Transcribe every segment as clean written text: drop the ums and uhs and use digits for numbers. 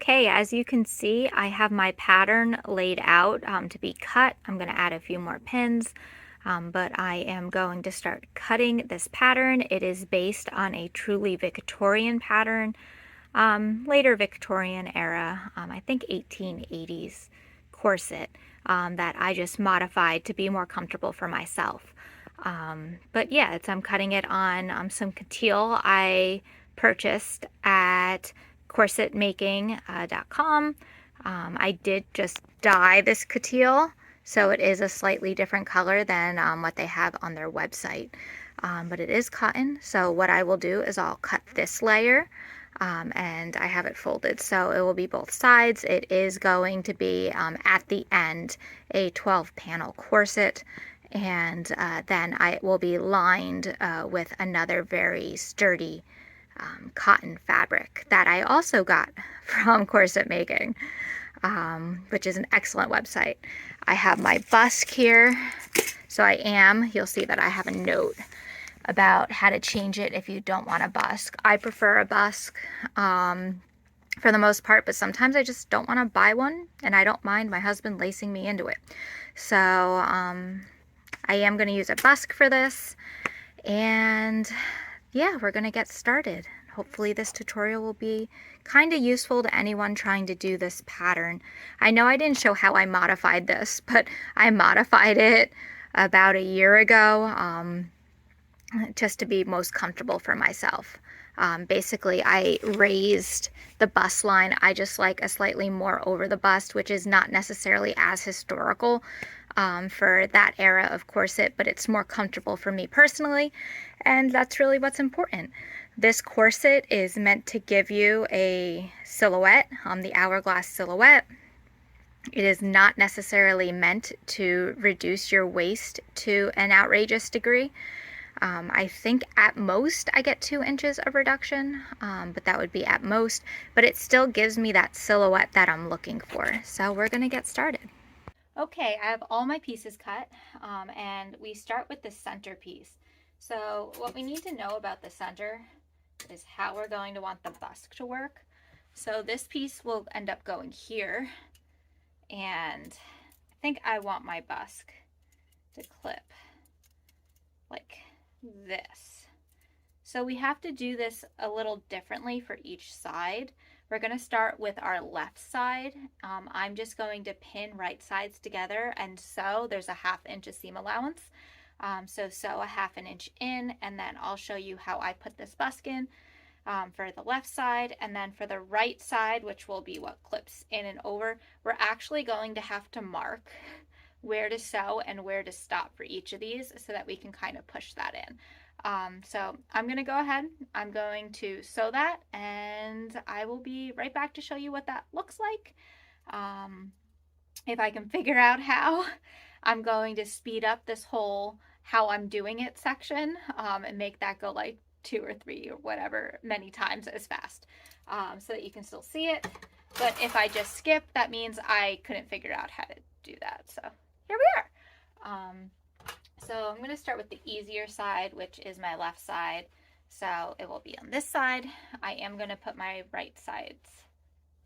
Okay, as you can see, I have my pattern laid out to be cut. I'm going to add a few more pins, but I am going to start cutting this pattern. It is based on a truly Victorian pattern, later Victorian era, I think 1880s corset that I just modified to be more comfortable for myself. But yeah, I'm cutting it on some coutil I purchased at corsetmaking.com. I did just dye this coutil, so it is a slightly different color than what they have on their website. But it is cotton, so what I will do is I'll cut this layer, and I have it folded, so it will be both sides. It is going to be, at the end, a 12-panel corset, and then it will be lined with another very sturdy cotton fabric that I also got from Corset Making, which is an excellent website. I have my busk here, so you'll see that I have a note about how to change it if you don't want a busk. I prefer a busk for the most part, but sometimes I just don't want to buy one, and I don't mind my husband lacing me into it. So I am going to use a busk for this, and yeah, we're going to get started. Hopefully this tutorial will be kind of useful to anyone trying to do this pattern. I know I didn't show how I modified this, but I modified it about a year ago just to be most comfortable for myself. Basically, I raised the bust line. I just like a slightly more over the bust, which is not necessarily as historical for that era of corset, but it's more comfortable for me personally, and that's really what's important. This corset is meant to give you a silhouette, the hourglass silhouette. It is not necessarily meant to reduce your waist to an outrageous degree. I think at most I get 2 inches of reduction, but that would be at most, but it still gives me that silhouette that I'm looking for. So we're gonna get started. Okay, I have all my pieces cut, and we start with the center piece. So what we need to know about the center is how we're going to want the busk to work. So this piece will end up going here, and I think I want my busk to clip like this. So we have to do this a little differently for each side. We're going to start with our left side. I'm just going to pin right sides together and sew. There's a 1/2 inch of seam allowance. So sew a 1/2 inch in, and then I'll show you how I put this busk in for the left side. And then for the right side, which will be what clips in and over, we're actually going to have to mark where to sew and where to stop for each of these so that we can kind of push that in. So I'm going to go ahead, I'm going to sew that, and I will be right back to show you what that looks like. If I can figure out how, I'm going to speed up this whole how I'm doing it section and make that go like 2 or 3 or whatever many times as fast so that you can still see it. But if I just skip, that means I couldn't figure out how to do that. So here we are. So I'm going to start with the easier side, which is my left side. So it will be on this side. I am going to put my right sides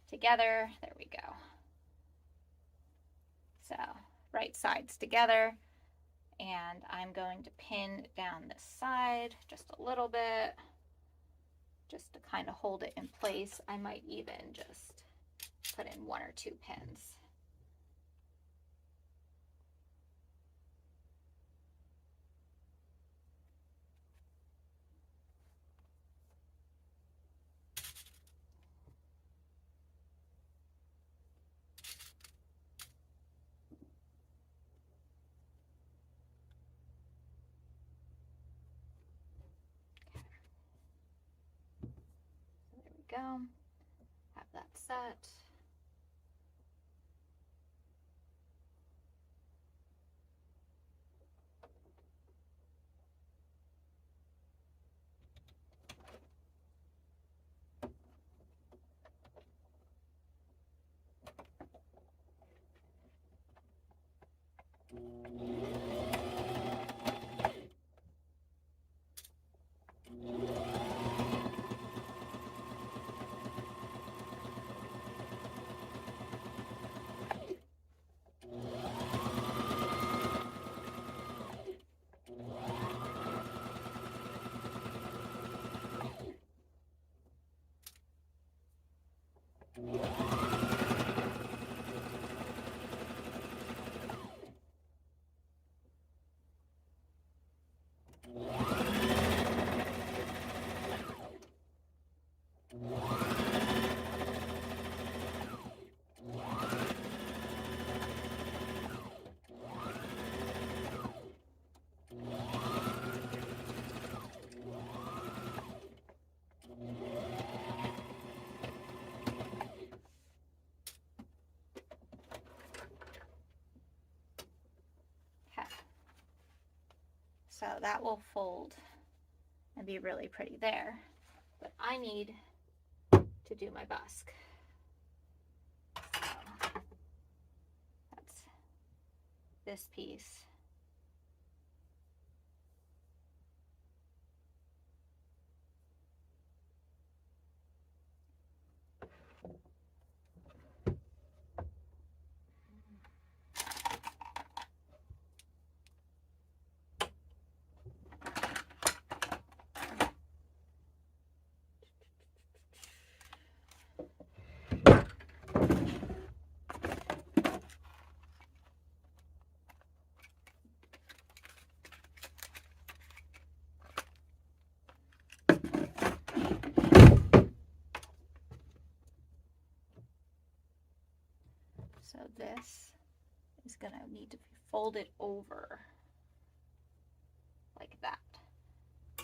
together. There we go. So right sides together. And I'm going to pin down this side just a little bit, just to kind of hold it in place. I might even just put in 1 or 2 pins. Go. Have that set. So that will fold and be really pretty there. But I need to do my busk. So that's this piece. So this is going to need to be folded over like that.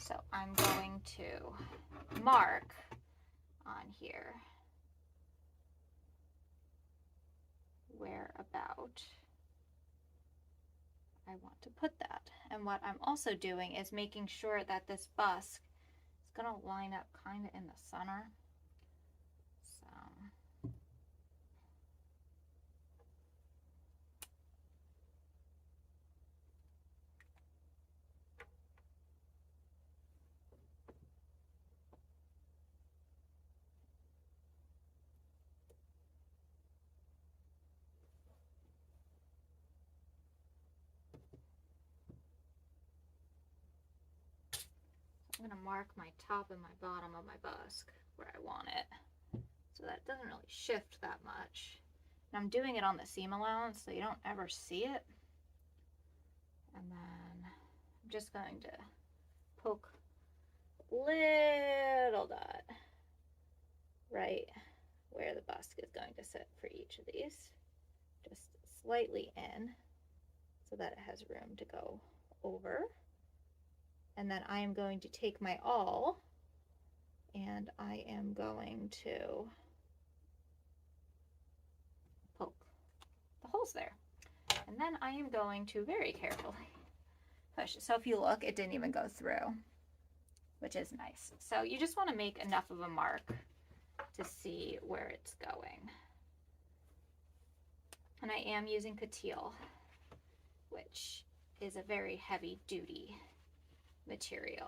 So I'm going to mark on here where about I want to put that. And what I'm also doing is making sure that this busk is going to line up kind of in the center. So I'm going to mark my top and my bottom of my busk where I want it so that it doesn't really shift that much. And I'm doing it on the seam allowance so you don't ever see it. And then I'm just going to poke a little dot right where the busk is going to sit for each of these. Just slightly in so that it has room to go over. And then I am going to take my awl and I am going to poke the holes there. And then I am going to very carefully push. So if you look, it didn't even go through, which is nice. So you just want to make enough of a mark to see where it's going. And I am using Coutil, which is a very heavy duty material.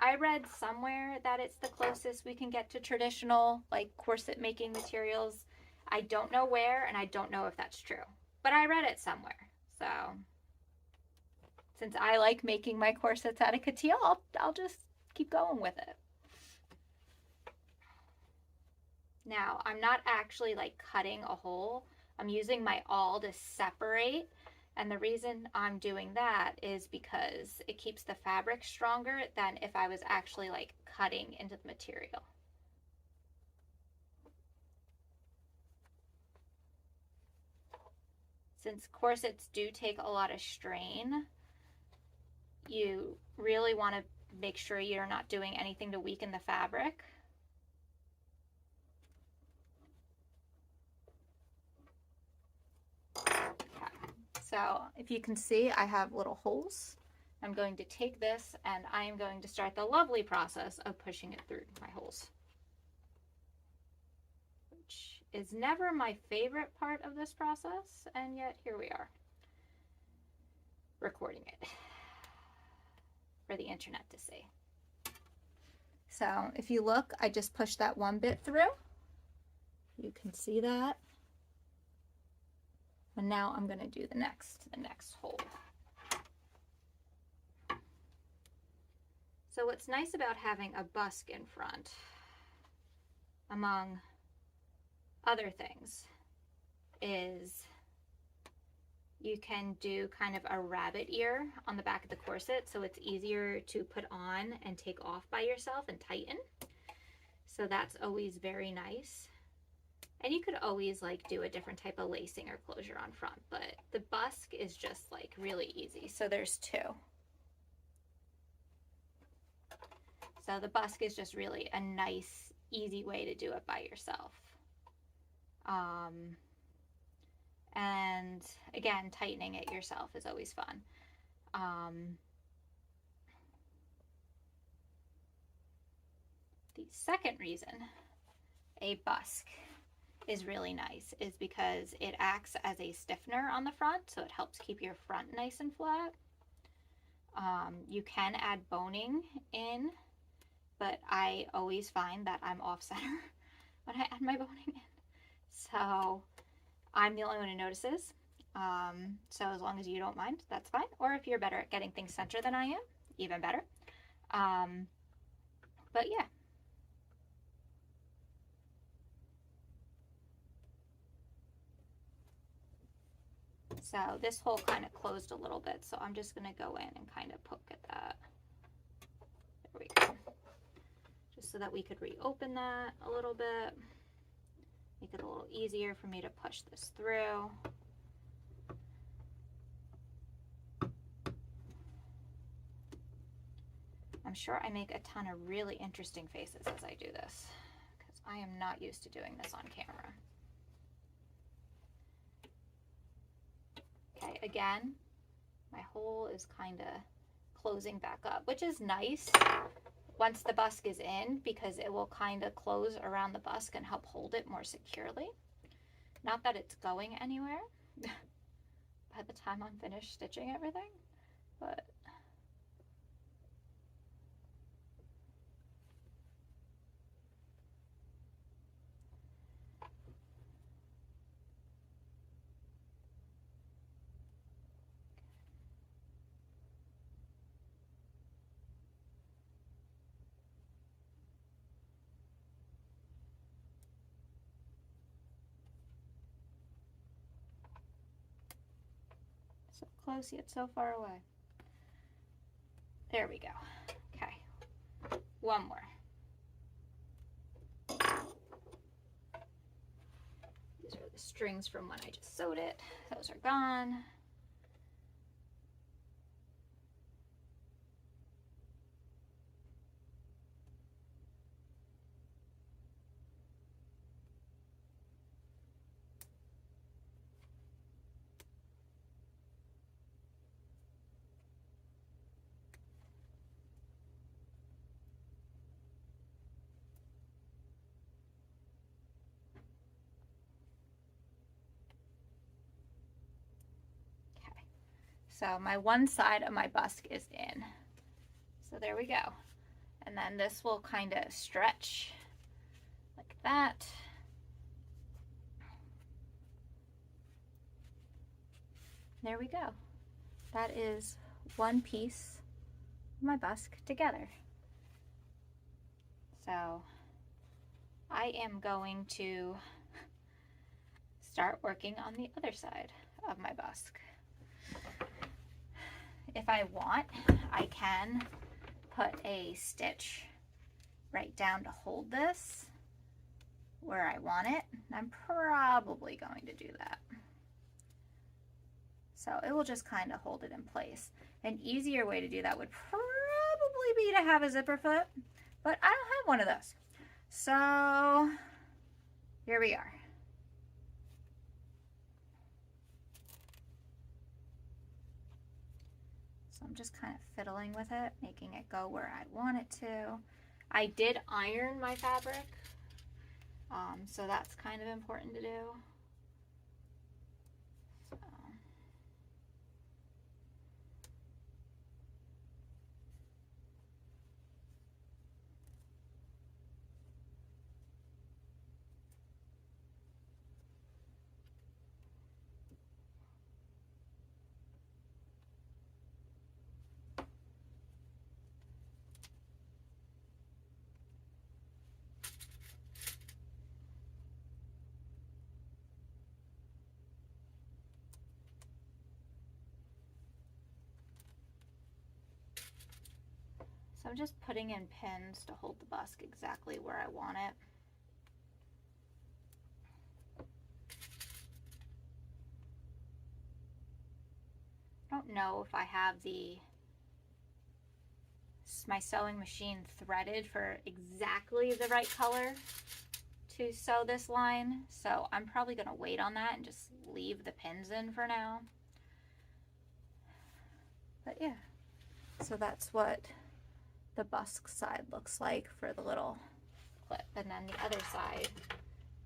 I read somewhere that it's the closest we can get to traditional like corset making materials. I don't know where and I don't know if that's true, but I read it somewhere. So since I like making my corsets out of Coutil, I'll just keep going with it. Now I'm not actually like cutting a hole. I'm using my awl to separate. And the reason I'm doing that is because it keeps the fabric stronger than if I was actually like cutting into the material. Since corsets do take a lot of strain, you really want to make sure you're not doing anything to weaken the fabric. So if you can see, I have little holes. I'm going to take this and I am going to start the lovely process of pushing it through my holes, which is never my favorite part of this process, and yet here we are, recording it for the internet to see. So if you look, I just pushed that one bit through. You can see that. And now I'm going to do the next hole. So what's nice about having a busk in front, among other things, is you can do kind of a rabbit ear on the back of the corset, so it's easier to put on and take off by yourself and tighten. So that's always very nice. And you could always like do a different type of lacing or closure on front, but the busk is just like really easy. So there's two. So the busk is just really a nice, easy way to do it by yourself. And again, tightening it yourself is always fun. The second reason a busk is really nice is because it acts as a stiffener on the front, so it helps keep your front nice and flat. You can add boning in, but I always find that I'm off center when I add my boning in. So I'm the only one who notices. So as long as you don't mind, that's fine. Or if you're better at getting things centered than I am, even better. But yeah. So this hole kind of closed a little bit, so I'm just going to go in and kind of poke at that. There we go. Just so that we could reopen that a little bit. Make it a little easier for me to push this through. I'm sure I make a ton of really interesting faces as I do this, because I am not used to doing this on camera. Okay, again, my hole is kind of closing back up, which is nice once the busk is in, because it will kind of close around the busk and help hold it more securely. Not that it's going anywhere by the time I'm finished stitching everything, but so close yet so far away. There we go. Okay, one more. These are the strings from when I just sewed it. Those are gone. So my one side of my busk is in. So there we go. And then this will kind of stretch like that. There we go. That is one piece of my busk together. So I am going to start working on the other side of my busk. If I want, I can put a stitch right down to hold this where I want it. I'm probably going to do that. So it will just kind of hold it in place. An easier way to do that would probably be to have a zipper foot, but I don't have one of those. So here we are. So I'm just kind of fiddling with it, making it go where I want it to. I did iron my fabric, so that's kind of important to do. So. So I'm just putting in pins to hold the busk exactly where I want it. I don't know if I have my sewing machine threaded for exactly the right color to sew this line, so I'm probably going to wait on that and just leave the pins in for now. But yeah, so that's what the bust side looks like for the little clip. And then the other side,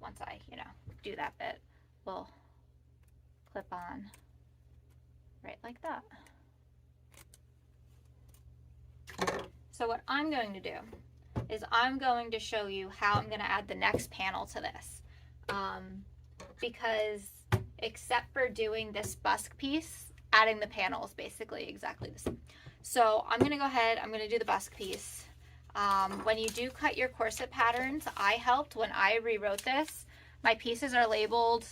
once I, you know, do that bit, will clip on right like that. So what I'm going to do is I'm going to show you how I'm going to add the next panel to this. Because except for doing this busk piece, adding the panel is basically exactly the same. So I'm going to go ahead, I'm going to do the busk piece. When you do cut your corset patterns, I helped when I rewrote this. My pieces are labeled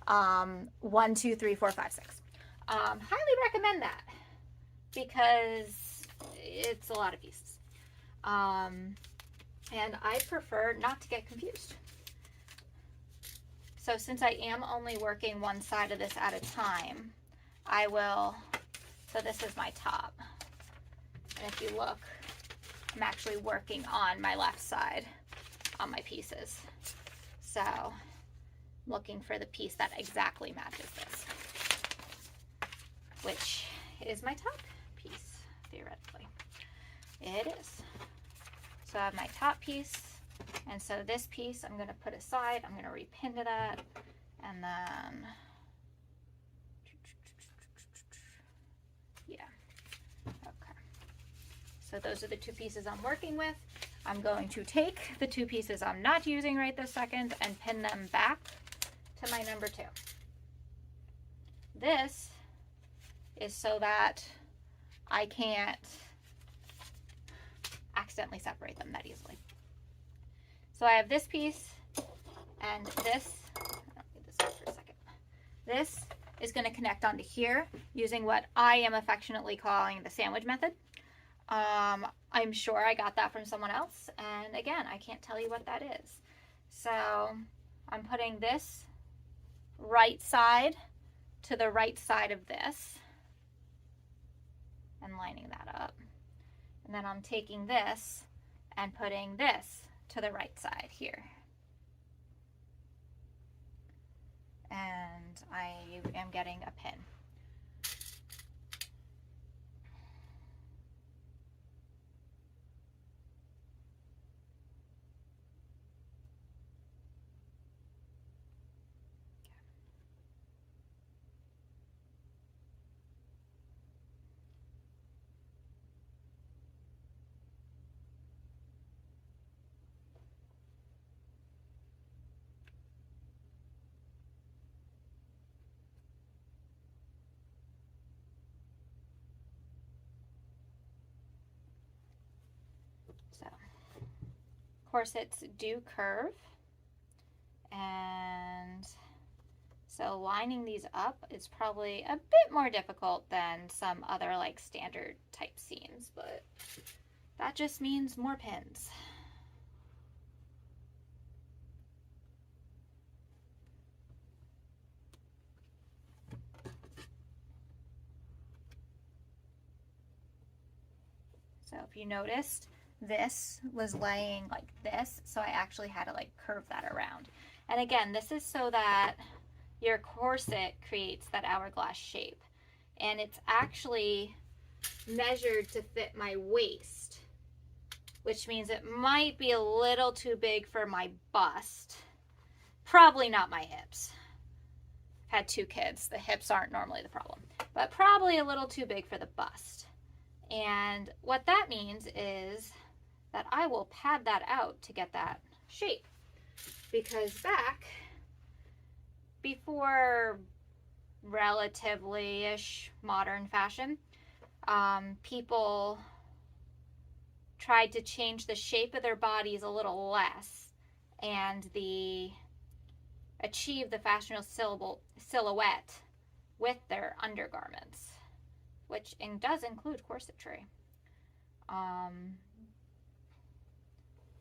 1, 2, 3, 4, 5, 6. Highly recommend that because it's a lot of pieces. And I prefer not to get confused. So since I am only working one side of this at a time, I will, so this is my top. And if you look, I'm actually working on my left side on my pieces. So I'm looking for the piece that exactly matches this, which is my top piece, theoretically. It is. So I have my top piece. And so this piece I'm going to put aside. I'm going to repin to that. And then, yeah. Okay. So those are the two pieces I'm working with. I'm going to take the two pieces I'm not using right this second and pin them back to my number 2. This is so that I can't accidentally separate them that easily. So I have this piece and this, I don't need this for a second. This is going to connect onto here using what I am affectionately calling the sandwich method. I'm sure I got that from someone else, and again, I can't tell you what that is. So I'm putting this right side to the right side of this and lining that up. And then I'm taking this and putting this to the right side here. And I am getting a pin. So corsets do curve, and so lining these up is probably a bit more difficult than some other like standard type seams, but that just means more pins. So if you noticed, this was laying like this, so I actually had to like curve that around. And again, this is so that your corset creates that hourglass shape. And it's actually measured to fit my waist, which means it might be a little too big for my bust. Probably not my hips. I've had 2 kids. The hips aren't normally the problem, but probably a little too big for the bust. And what that means is that I will pad that out to get that shape. Because back before relatively-ish modern fashion, people tried to change the shape of their bodies a little less and achieve the fashionable silhouette with their undergarments, which does include corsetry.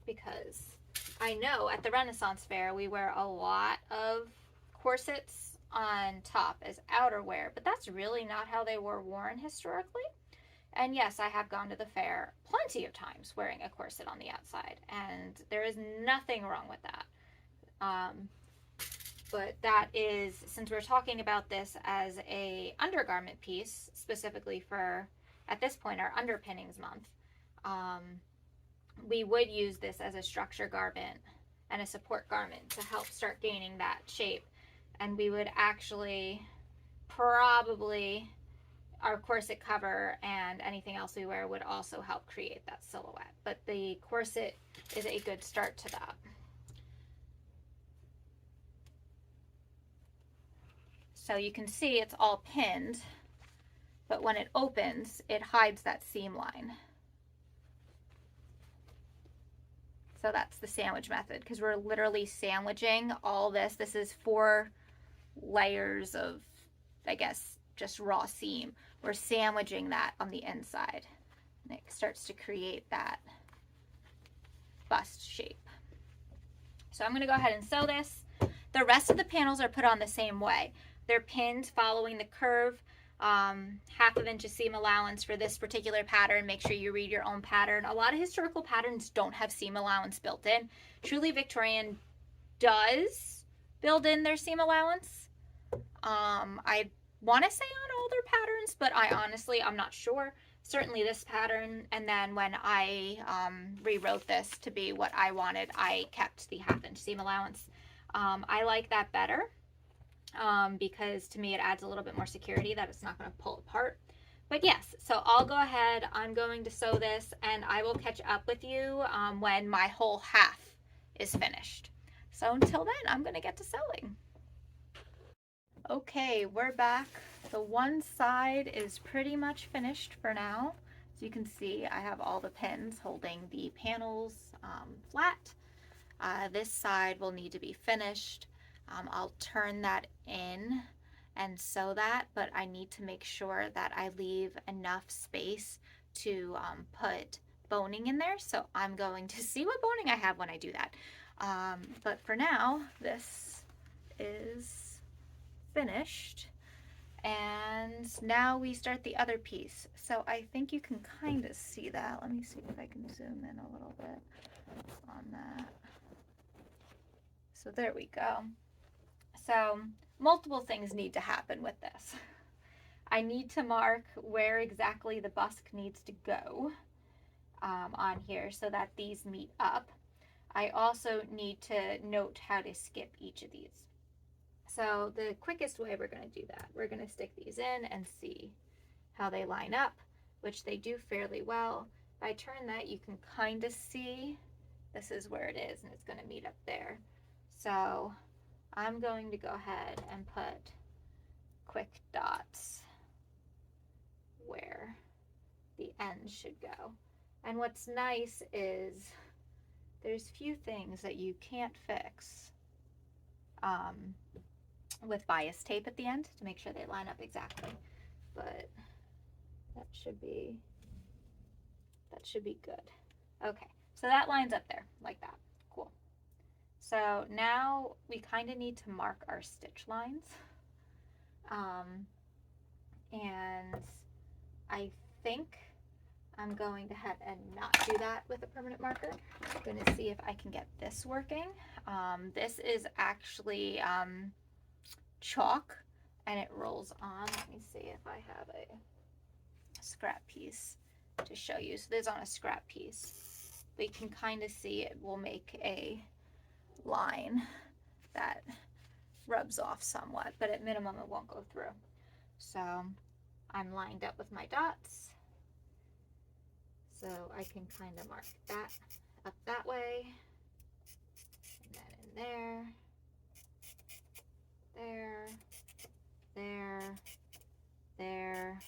Because I know at the Renaissance Fair we wear a lot of corsets on top as outerwear, but that's really not how they were worn historically. And yes, I have gone to the fair plenty of times wearing a corset on the outside, and there is nothing wrong with that. But that is, since we're talking about this as a undergarment piece, specifically for at this point, our underpinnings month, we would use this as a structure garment and a support garment to help start gaining that shape. And we would actually probably, our corset cover and anything else we wear would also help create that silhouette. But the corset is a good start to that. So you can see it's all pinned, but when it opens, it hides that seam line. So that's the sandwich method, because we're literally sandwiching all this. This is 4 layers of, I guess, just raw seam. We're sandwiching that on the inside, and it starts to create that bust shape. So I'm going to go ahead and sew this. The rest of the panels are put on the same way. They're pinned following the curve. 1/2 inch of seam allowance for this particular pattern. Make sure you read your own pattern. A lot of historical patterns don't have seam allowance built in. Truly Victorian does build in their seam allowance. I want to say on all their patterns, but I'm not sure. Certainly this pattern, and then when I rewrote this to be what I wanted, I kept the 1/2 inch seam allowance. I like that better. Because to me it adds a little bit more security that it's not going to pull apart. But yes, so I'll go ahead, I'm going to sew this, and I will catch up with you when my whole half is finished. So until then, I'm going to get to sewing. Okay, we're back. The one side is pretty much finished for now. As you can see, I have all the pins holding the panels flat. This side will need to be finished. I'll turn that in and sew that, but I need to make sure that I leave enough space to put boning in there. So I'm going to see what boning I have when I do that. But for now, this is finished. And now we start the other piece. So I think you can kind of see that. Let me see if I can zoom in a little bit on that. So there we go. So multiple things need to happen with this. I need to mark where exactly the busk needs to go on here so that these meet up. I also need to note how to skip each of these. So the quickest way we're going to do that, we're going to stick these in and see how they line up, which they do fairly well. If I turn that, you can kind of see this is where it is, and it's going to meet up there. So I'm going to go ahead and put quick dots where the ends should go. And what's nice is there's few things that you can't fix with bias tape at the end to make sure they line up exactly. But that should be good. Okay, so that lines up there like that. Cool. So now we kind of need to mark our stitch lines. And I think I'm going to head and not do that with a permanent marker. I'm going to see if I can get this working. This is actually chalk, and it rolls on. Let me see if I have a scrap piece to show you. So this is on a scrap piece. But you can kind of see it will make a line that rubs off somewhat, but at minimum it won't go through. So I'm lined up with my dots, so I can kind of mark that up that way, and then in there, there,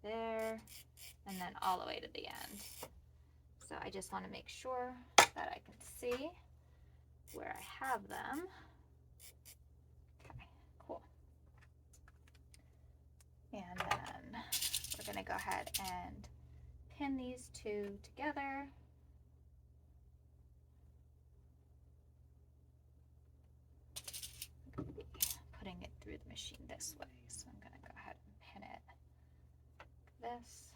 there, and then all the way to the end. So I just want to make sure that I can see where I have them. Okay, cool. And then we're going to go ahead and pin these two together. I'm going to be putting it through the machine this way, so I'm going to go ahead and pin it like this.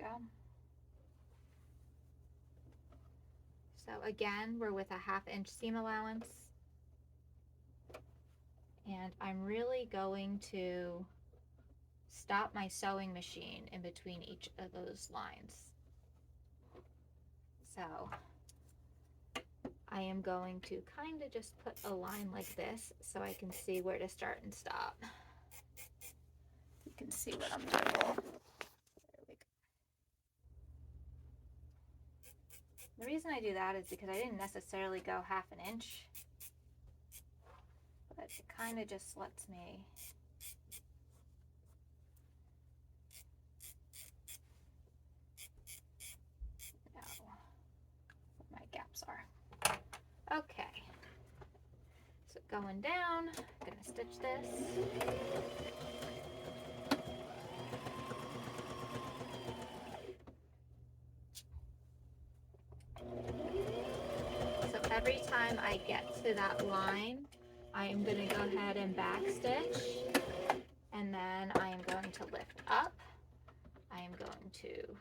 go. So again, we're with a 1/2 inch seam allowance. And I'm really going to stop my sewing machine in between each of those lines. So I am going to kind of just put a line like this so I can see where to start and stop. You can see what I'm doing. There we go. The reason I do that is because I didn't necessarily go 1/2 inch, but it kind of just lets me know where my gaps are. Okay, so going down, I'm gonna stitch this. So every time I get to that line, I am going to go ahead and back stitch, and then I am going to lift up. I am going to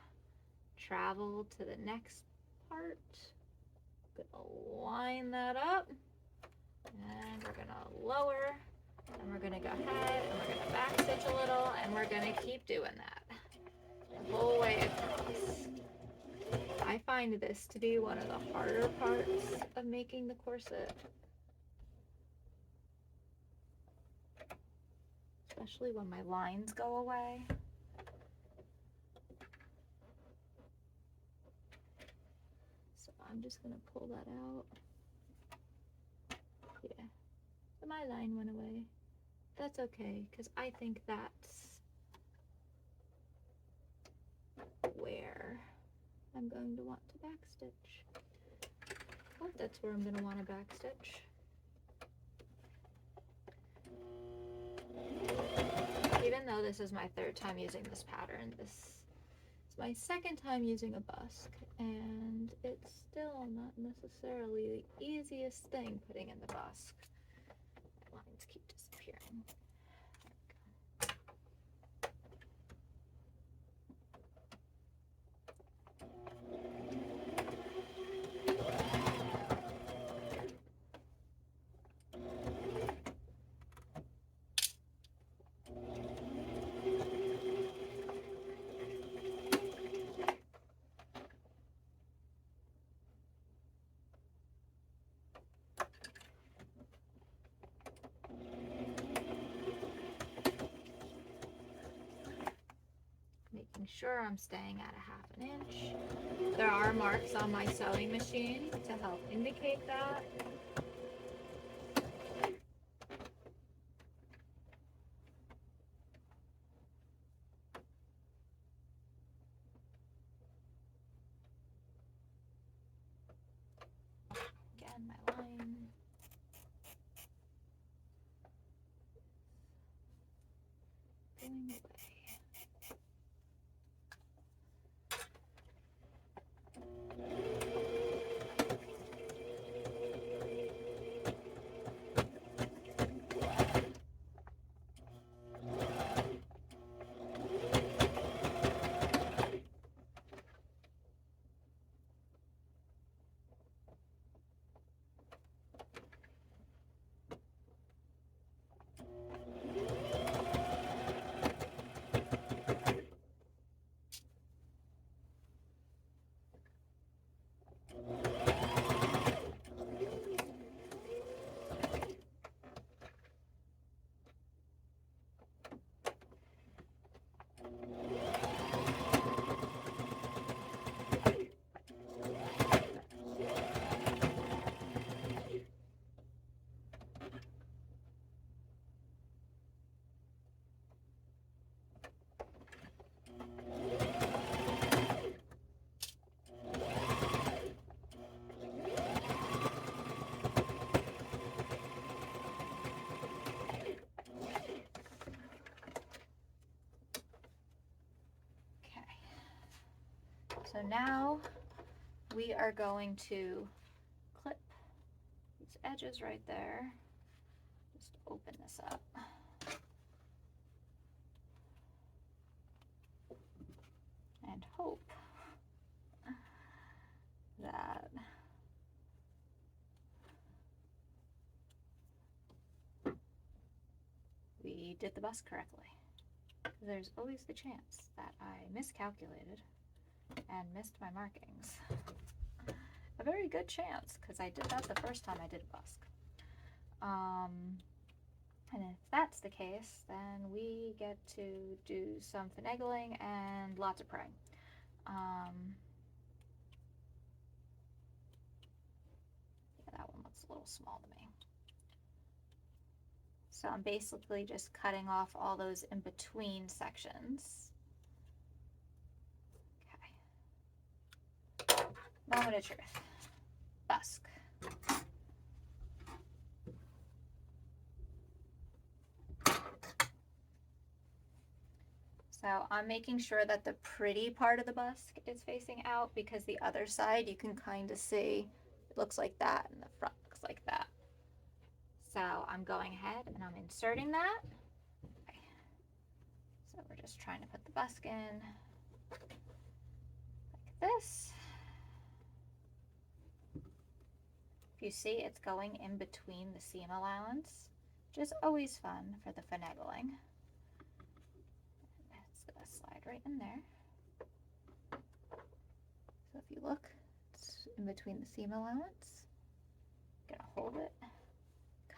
travel to the next part. I'm going to line that up, and we're going to lower, and we're going to go ahead and we're going to back stitch a little, and we're going to keep doing that the whole way across. I find this to be one of the harder parts of making the corset, especially when my lines go away. So I'm just gonna pull that out. Yeah, so my line went away. That's okay, because I think that's where I'm going to want to backstitch. Oh, that's where I'm going to want to backstitch. Even though this is my 3rd time using this pattern, this is my 2nd time using a busk, and it's still not necessarily the easiest thing putting in the busk. My lines keep disappearing. Making sure I'm staying at a 1/2 inch. There are marks on my sewing machine to help indicate that. Again, my line. Going away. So now we are going to clip these edges right there. Just open this up. And hope we did the bust correctly. There's always the chance that I miscalculated and missed my markings. A very good chance, because I did that the first time I did a bust. And if that's the case, then we get to do some finagling and lots of praying. Yeah, that one looks a little small to me. So I'm basically just cutting off all those in between sections. Okay. Moment of truth. Busk. So I'm making sure that the pretty part of the busk is facing out, because the other side you can kind of see it looks like that and the front looks like that. So I'm going ahead and I'm inserting that. Okay. So we're just trying to put the busk in like this. If you see, it's going in between the seam allowance, which is always fun for the finagling. It's gonna slide right in there. So if you look, it's in between the seam allowance. Gonna hold it,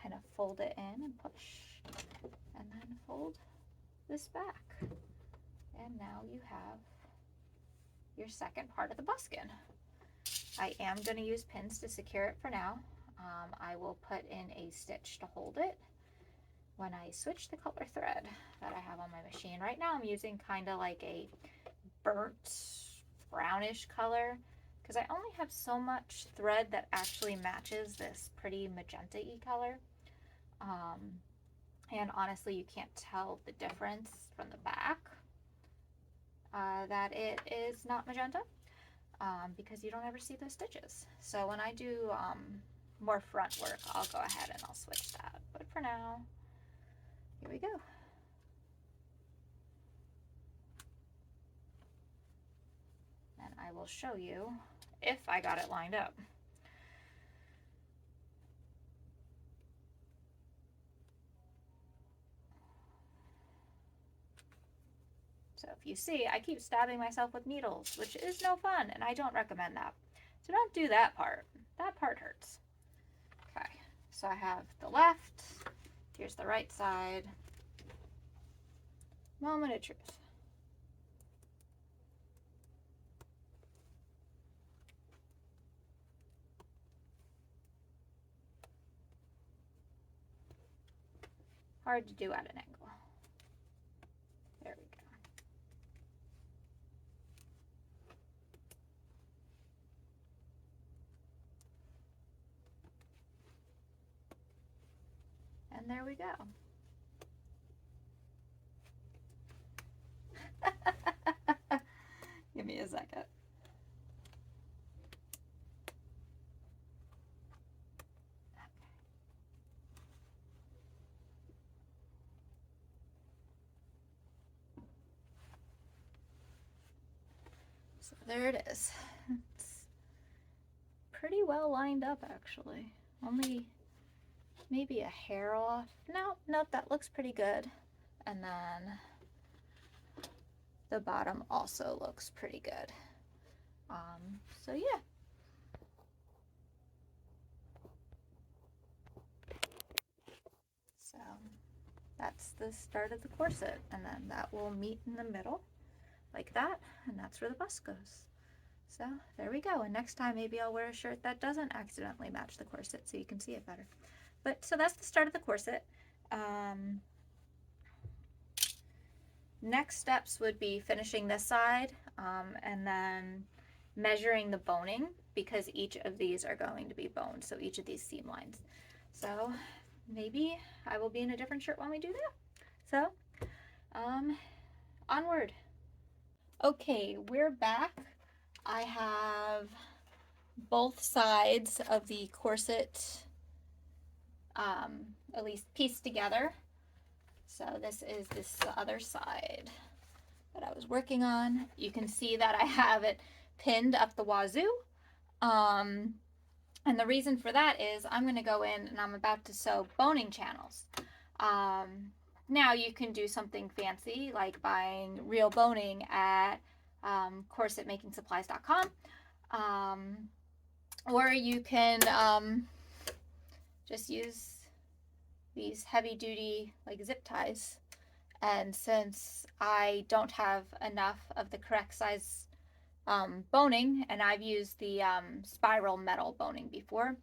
kind of fold it in and push, and then fold this back. And now you have your second part of the buskin. I am going to use pins to secure it for now. I will put in a stitch to hold it when I switch the color thread that I have on my machine. Right now I'm using kind of like a burnt brownish color, because I only have so much thread that actually matches this pretty magenta-y color. And honestly, you can't tell the difference from the back that it is not magenta, because you don't ever see those stitches. So when I do more front work, I'll go ahead and I'll switch that. But for now, here we go. And I will show you if I got it lined up. So if you see, I keep stabbing myself with needles, which is no fun, and I don't recommend that. So don't do that part. That part hurts. Okay, so I have the left, here's the right side. Moment of truth. Hard to do at an angle. There we go. And there we go. Give me a second. So there it is. It's pretty well lined up, actually. Only maybe a hair off. No, that looks pretty good. And then the bottom also looks pretty good. So yeah. So that's the start of the corset, and then that will meet in the middle like that, and that's where the bust goes. So there we go. And next time maybe I'll wear a shirt that doesn't accidentally match the corset so you can see it better. But so that's the start of the corset. Next steps would be finishing this side, and then measuring the boning, because each of these are going to be boned, so each of these seam lines. So maybe I will be in a different shirt when we do that. So onward. Okay, we're back. I have both sides of the corset at least pieced together. So this is this other side that I was working on. You can see that I have it pinned up the wazoo. And the reason for that is I'm going to go in and I'm about to sew boning channels. Now you can do something fancy like buying real boning at corsetmakingsupplies.com, or you can just use these heavy duty like zip ties. And since I don't have enough of the correct size boning, and I've used the spiral metal boning before,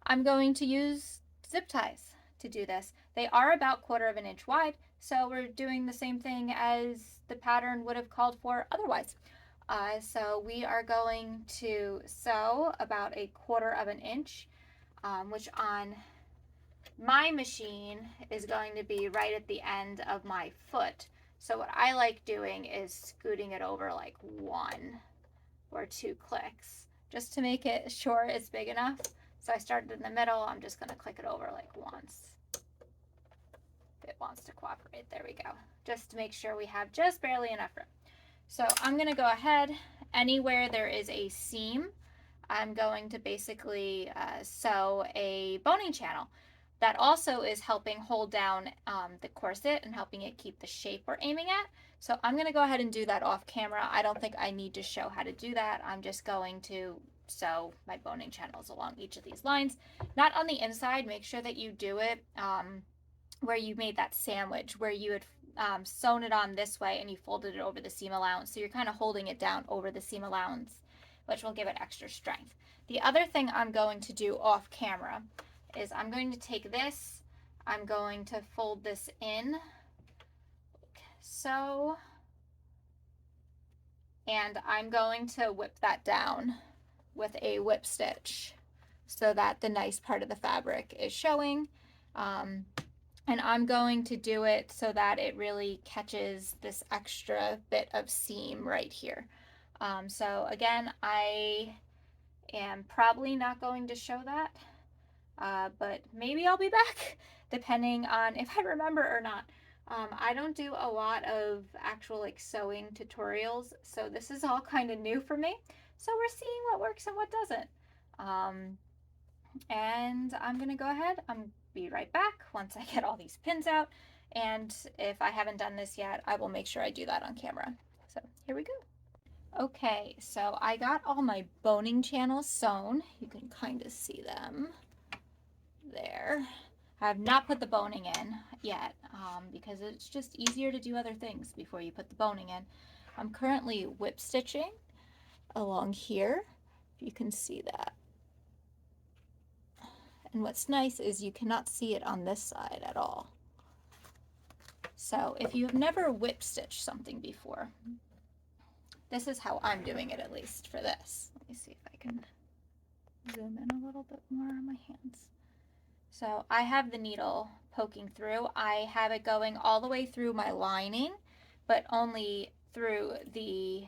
I'm going to use zip ties to do this. They are about 1/4 of an inch wide, so we're doing the same thing as the pattern would have called for otherwise. So we are going to sew about 1/4 of an inch, which on my machine is going to be right at the end of my foot. So what I like doing is scooting it over like 1 or 2 clicks just to make it sure it's big enough. So I started in the middle. I'm just going to click it over like once. If it wants to cooperate, there we go. Just to make sure we have just barely enough room. So I'm going to go ahead, anywhere there is a seam, I'm going to basically sew a boning channel. That also is helping hold down the corset and helping it keep the shape we're aiming at. So I'm going to go ahead and do that off camera. I don't think I need to show how to do that. I'm just going to sew my boning channels along each of these lines. Not on the inside. Make sure that you do it where you made that sandwich, where you had sewn it on this way and you folded it over the seam allowance. So you're kind of holding it down over the seam allowance, which will give it extra strength. The other thing I'm going to do off camera is I'm going to take this, I'm going to fold this in, so, and I'm going to whip that down with a whip stitch so that the nice part of the fabric is showing. And I'm going to do it so that it really catches this extra bit of seam right here. So again, I am probably not going to show that. But maybe I'll be back depending on if I remember or not. I don't do a lot of actual like sewing tutorials, so this is all kind of new for me. So we're seeing what works and what doesn't. And I'm gonna go ahead, I'm be right back once I get all these pins out. And if I haven't done this yet, I will make sure I do that on camera. So here we go. Okay, so I got all my boning channels sewn. You can kind of see them there. I have not put the boning in yet because it's just easier to do other things before you put the boning in. I'm currently whip stitching along here, if you can see that. And what's nice is you cannot see it on this side at all. So if you've never whip stitched something before, this is how I'm doing it, at least for this. Let me see if I can zoom in a little bit more on my hands. So I have the needle poking through. I have it going all the way through my lining, but only through the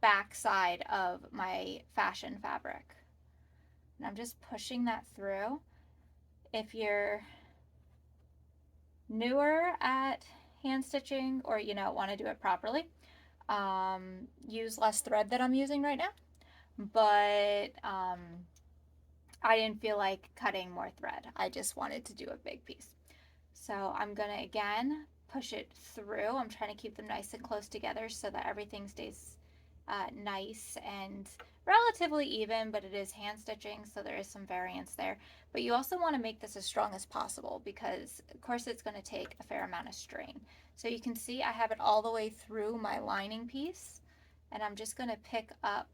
back side of my fashion fabric. And I'm just pushing that through. If you're newer at hand stitching, or want to do it properly, use less thread that I'm using right now. But I didn't feel like cutting more thread. I just wanted to do a big piece. So I'm gonna again push it through. I'm trying to keep them nice and close together so that everything stays nice and relatively even, but it is hand stitching, so there is some variance there. But you also want to make this as strong as possible because corset's going to take a fair amount of strain. So you can see I have it all the way through my lining piece, and I'm just going to pick up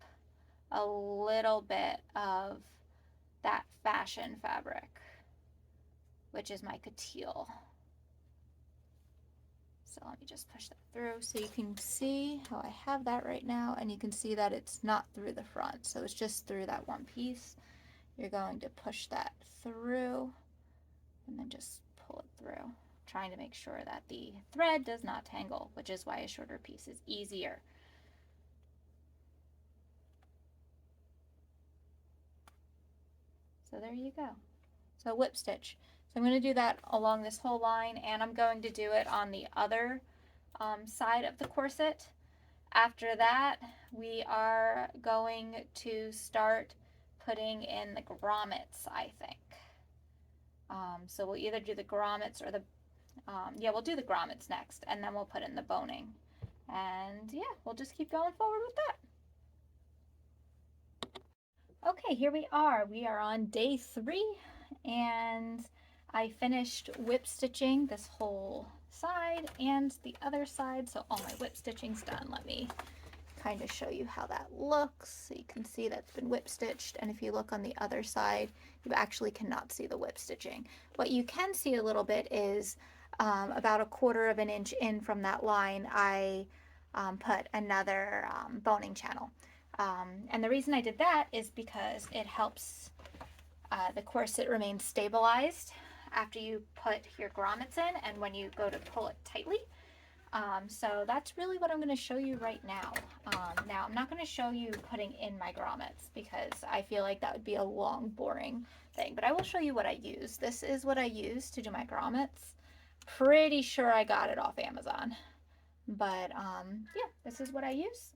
a little bit of that fashion fabric, which is my couture. So let me just push that through so you can see how I have that right now, and you can see that it's not through the front, so it's just through that one piece. You're going to push that through and then just pull it through, trying to make sure that the thread does not tangle, which is why a shorter piece is easier. So there you go. So whip stitch. So I'm going to do that along this whole line, and I'm going to do it on the other side of the corset. After that, we are going to start putting in the grommets, I think. So we'll either do the grommets or the Yeah, we'll do the grommets next, and then we'll put in the boning. And yeah, we'll just keep going forward with that. Okay, here we are. We are on day 3, and I finished whip stitching this whole side and the other side, so all my whip stitching's done. Let me kind of show you how that looks. So you can see that's been whip stitched, and if you look on the other side, you actually cannot see the whip stitching. What you can see a little bit is about 1/4 of an inch in from that line, I put another boning channel. And the reason I did that is because it helps the corset remain stabilized after you put your grommets in and when you go to pull it tightly. So that's really what I'm going to show you right now. Now I'm not going to show you putting in my grommets because I feel like that would be a long, boring thing, but I will show you what I use. This is what I use to do my grommets. Pretty sure I got it off Amazon, but yeah, this is what I use.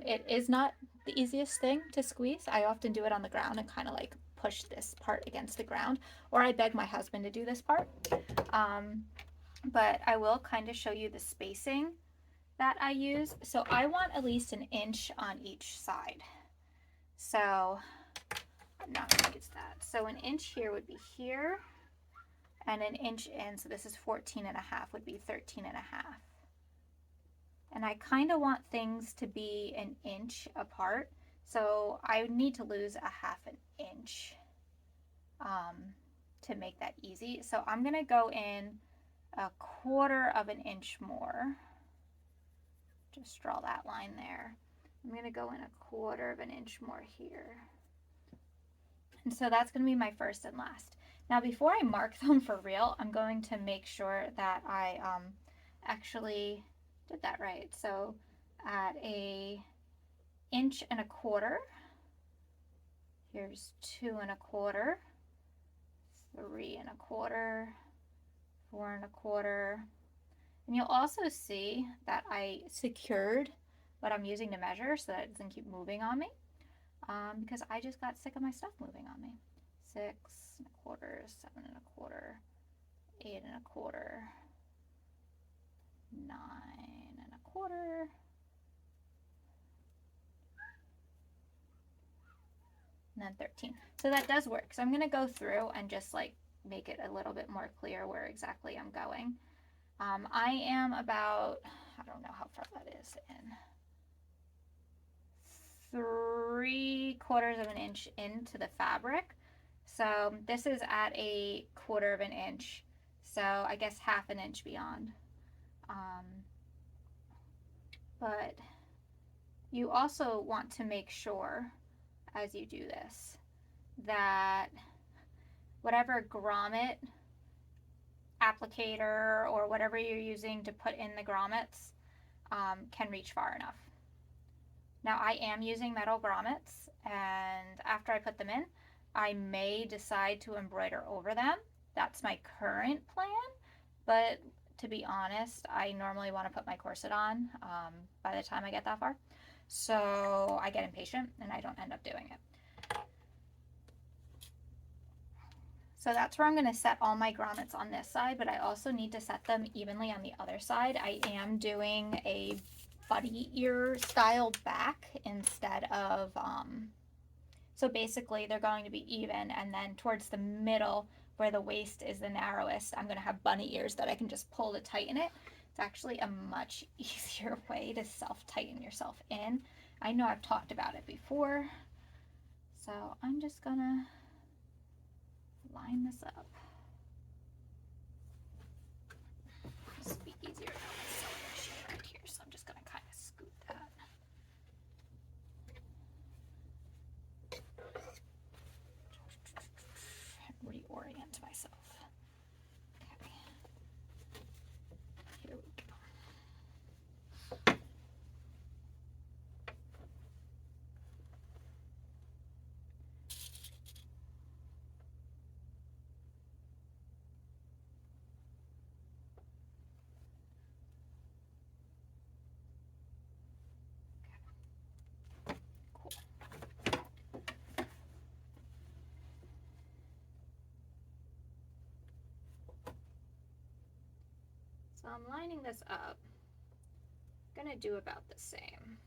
It is not the easiest thing to squeeze. I often do it on the ground and kind of like push this part against the ground, or I beg my husband to do this part. But I will kind of show you the spacing that I use. So I want at least 1 inch on each side. So I'm not going to use that. So 1 inch here would be here, and 1 inch in, so this is 14.5, would be 13.5. And I kind of want things to be 1 inch apart, so I would need to lose 1/2 inch to make that easy. So I'm going to go in 1/4 of an inch more. Just draw that line there. I'm going to go in 1/4 of an inch more here. And so that's going to be my first and last. Now before I mark them for real, I'm going to make sure that I actually did that right. So at 1.25 inches, here's 2.25, 3.25, 4.25. And you'll also see that I secured what I'm using to measure so that it doesn't keep moving on me, because I just got sick of my stuff moving on me. 6.25, 7.25, 8.25, 9.25, and then 13. So that does work. So I'm going to go through and just like make it a little bit more clear where exactly I'm going. I am about, I don't know how far that is in, 3/4 of an inch into the fabric. So this is at 1/4 of an inch. So I guess 1/2 inch beyond. But you also want to make sure as you do this that whatever grommet applicator or whatever you're using to put in the grommets can reach far enough. Now I am using metal grommets, and after I put them in, I may decide to embroider over them. That's my current plan, but to be honest, I normally want to put my corset on by the time I get that far. So I get impatient and I don't end up doing it. So that's where I'm going to set all my grommets on this side, but I also need to set them evenly on the other side. I am doing a buddy ear style back instead of, so basically they're going to be even, and then towards the middle where the waist is the narrowest, I'm going to have bunny ears that I can just pull to tighten it. It's actually a much easier way to self-tighten yourself in. I know I've talked about it before, so I'm just gonna line this up. This will be easier now with sewing machine right here, so I'm just gonna kind of scoot that. Reorient myself. Okay. Here we go. So I'm lining this up. I'm gonna do about the same.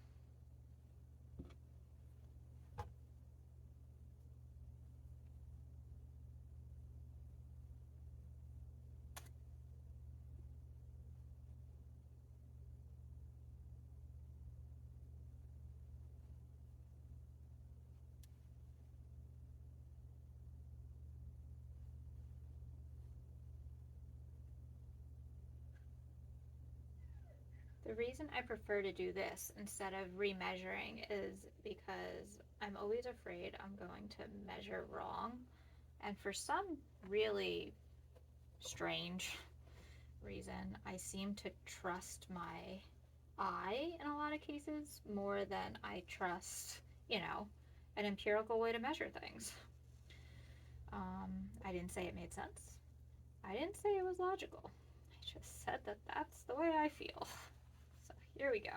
The reason I prefer to do this instead of remeasuring is because I'm always afraid I'm going to measure wrong. And for some really strange reason, I seem to trust my eye in a lot of cases more than I trust, an empirical way to measure things. I didn't say it made sense. I didn't say it was logical. I just said that that's the way I feel. So here we go.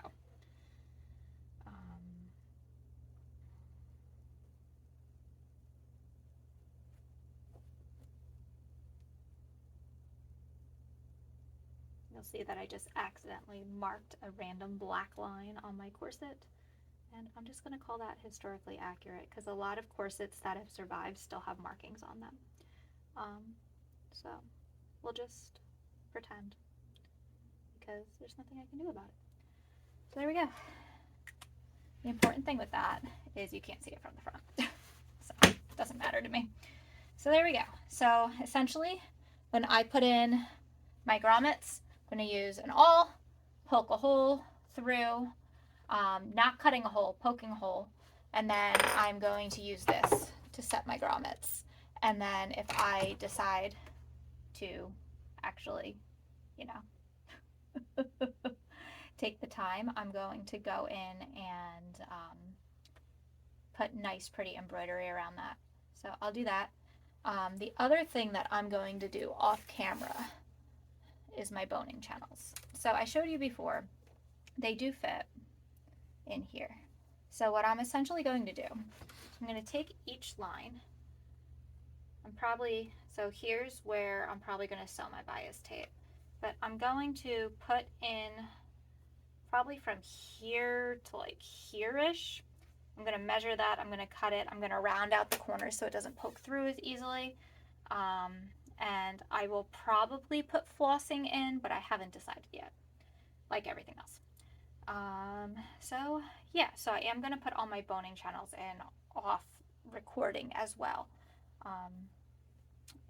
You'll see that I just accidentally marked a random black line on my corset. And I'm just going to call that historically accurate because a lot of corsets that have survived still have markings on them. So we'll just pretend because there's nothing I can do about it. So there we go. The important thing with that is you can't see it from the front. So it doesn't matter to me. So there we go. So essentially, when I put in my grommets, I'm going to use an awl, poke a hole through, not cutting a hole, poking a hole, and then I'm going to use this to set my grommets. And then if I decide to actually, take the time, I'm going to go in and put nice pretty embroidery around that. So I'll do that. The other thing that I'm going to do off camera is my boning channels. So I showed you before, they do fit in here. So what I'm essentially going to do, I'm going to take each line. So here's where I'm probably going to sew my bias tape. But I'm going to put in probably from here to like here-ish. I'm going to measure that. I'm going to cut it. I'm going to round out the corners so it doesn't poke through as easily. And I will probably put flossing in, but I haven't decided yet, like everything else. So yeah, so I am going to put all my boning channels in off recording as well.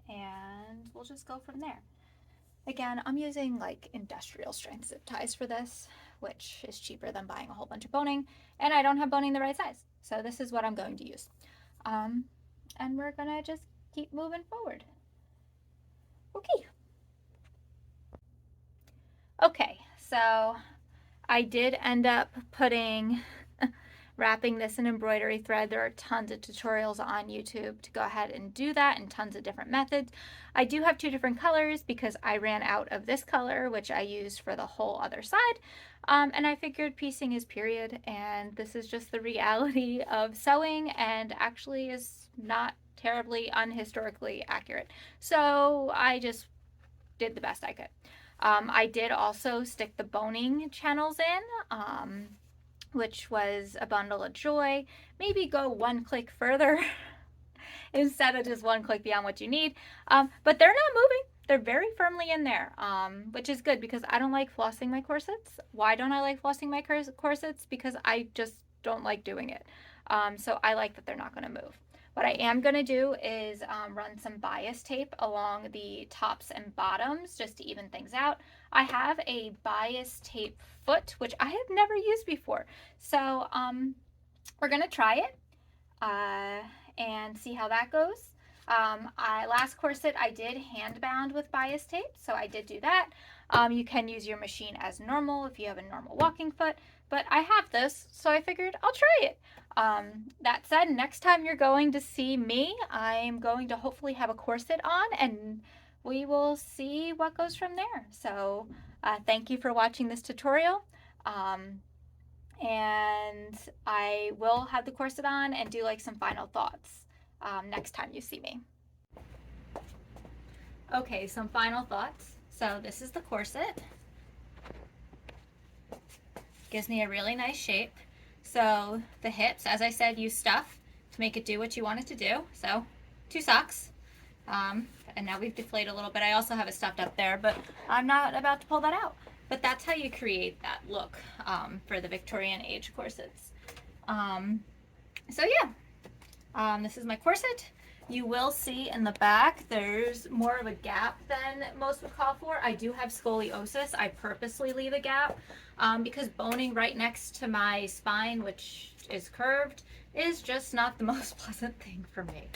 And we'll just go from there. Again, I'm using like industrial strength zip ties for this, which is cheaper than buying a whole bunch of boning, and I don't have boning the right size. So this is what I'm going to use. And we're gonna just keep moving forward. Okay. Okay, so I did end up wrapping this in embroidery thread. There are tons of tutorials on YouTube to go ahead and do that, and tons of different methods. I do have two different colors because I ran out of this color, which I used for the whole other side. And I figured piecing is period, and this is just the reality of sewing, and actually is not terribly unhistorically accurate. So I just did the best I could. I did also stick the boning channels in, which was a bundle of joy. Maybe go one click further instead of just one click beyond what you need. But they're not moving. They're very firmly in there, which is good because I don't like flossing my corsets. Why don't I like flossing my corsets? Because I just don't like doing it. So I like that they're not going to move. What I am going to do is run some bias tape along the tops and bottoms just to even things out. I have a bias tape foot, which I have never used before. So we're going to try it and see how that goes. Last corset I did hand bound with bias tape, so I did do that. You can use your machine as normal if you have a normal walking foot, but I have this, so I figured I'll try it. That said, next time you're going to see me, I'm going to hopefully have a corset on, and we will see what goes from there. So thank you for watching this tutorial. And I will have the corset on and do like some final thoughts next time you see me. Okay, some final thoughts. So this is the corset. Gives me a really nice shape. So the hips, as I said, use stuff to make it do what you want it to do. So 2 socks. And now we've deflated a little bit. I also have it stuffed up there, but I'm not about to pull that out. But that's how you create that look for the Victorian age corsets. So yeah, this is my corset. You will see in the back there's more of a gap than most would call for. I do have scoliosis. I purposely leave a gap because boning right next to my spine, which is curved, is just not the most pleasant thing for me.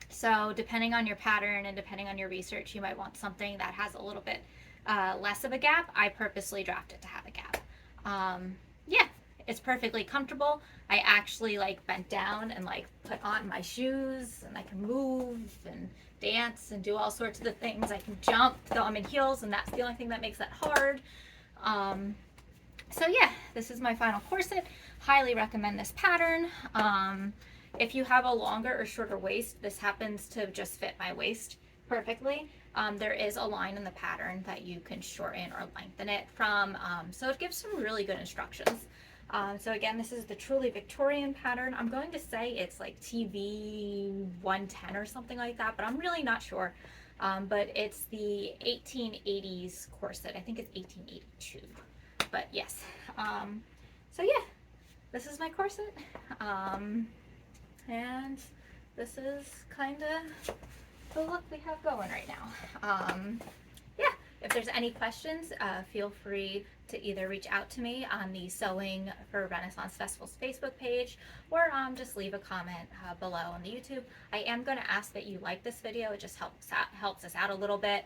So depending on your pattern and depending on your research, you might want something that has a little bit less of a gap. I purposely dropped it to have a gap. Yeah, it's perfectly comfortable. I actually like bent down and like put on my shoes, and I can move and dance and do all sorts of the things. I can jump though I'm in heels, and that's the only thing that makes that hard. So yeah, this is my final corset. Highly recommend this pattern. If you have a longer or shorter waist, this happens to just fit my waist perfectly. There is a line in the pattern that you can shorten or lengthen it from, so it gives some really good instructions. So again, this is the Truly Victorian pattern. I'm going to say it's like TV 110 or something like that, but I'm really not sure. But it's the 1880s corset. I think it's 1882, but yes. So yeah, this is my corset. And this is kind of the look we have going right now. Yeah, if there's any questions, feel free to either reach out to me on the Sewing for Renaissance Festival's Facebook page, or just leave a comment below on the YouTube. I am going to ask that you like this video. It just helps us out a little bit.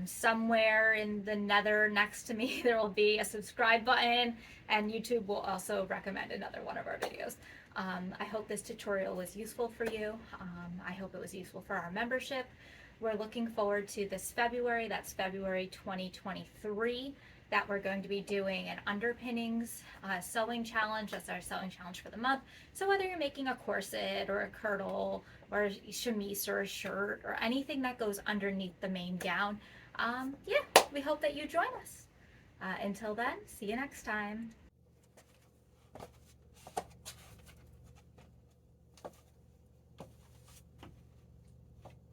Somewhere in the nether next to me there will be a subscribe button, and YouTube will also recommend another one of our videos. I hope this tutorial was useful for you. I hope it was useful for our membership. We're looking forward to this February, that's February 2023, that we're going to be doing an underpinnings sewing challenge. That's our sewing challenge for the month. So whether you're making a corset or a kirtle or a chemise or a shirt or anything that goes underneath the main gown, yeah, we hope that you join us. Until then, see you next time.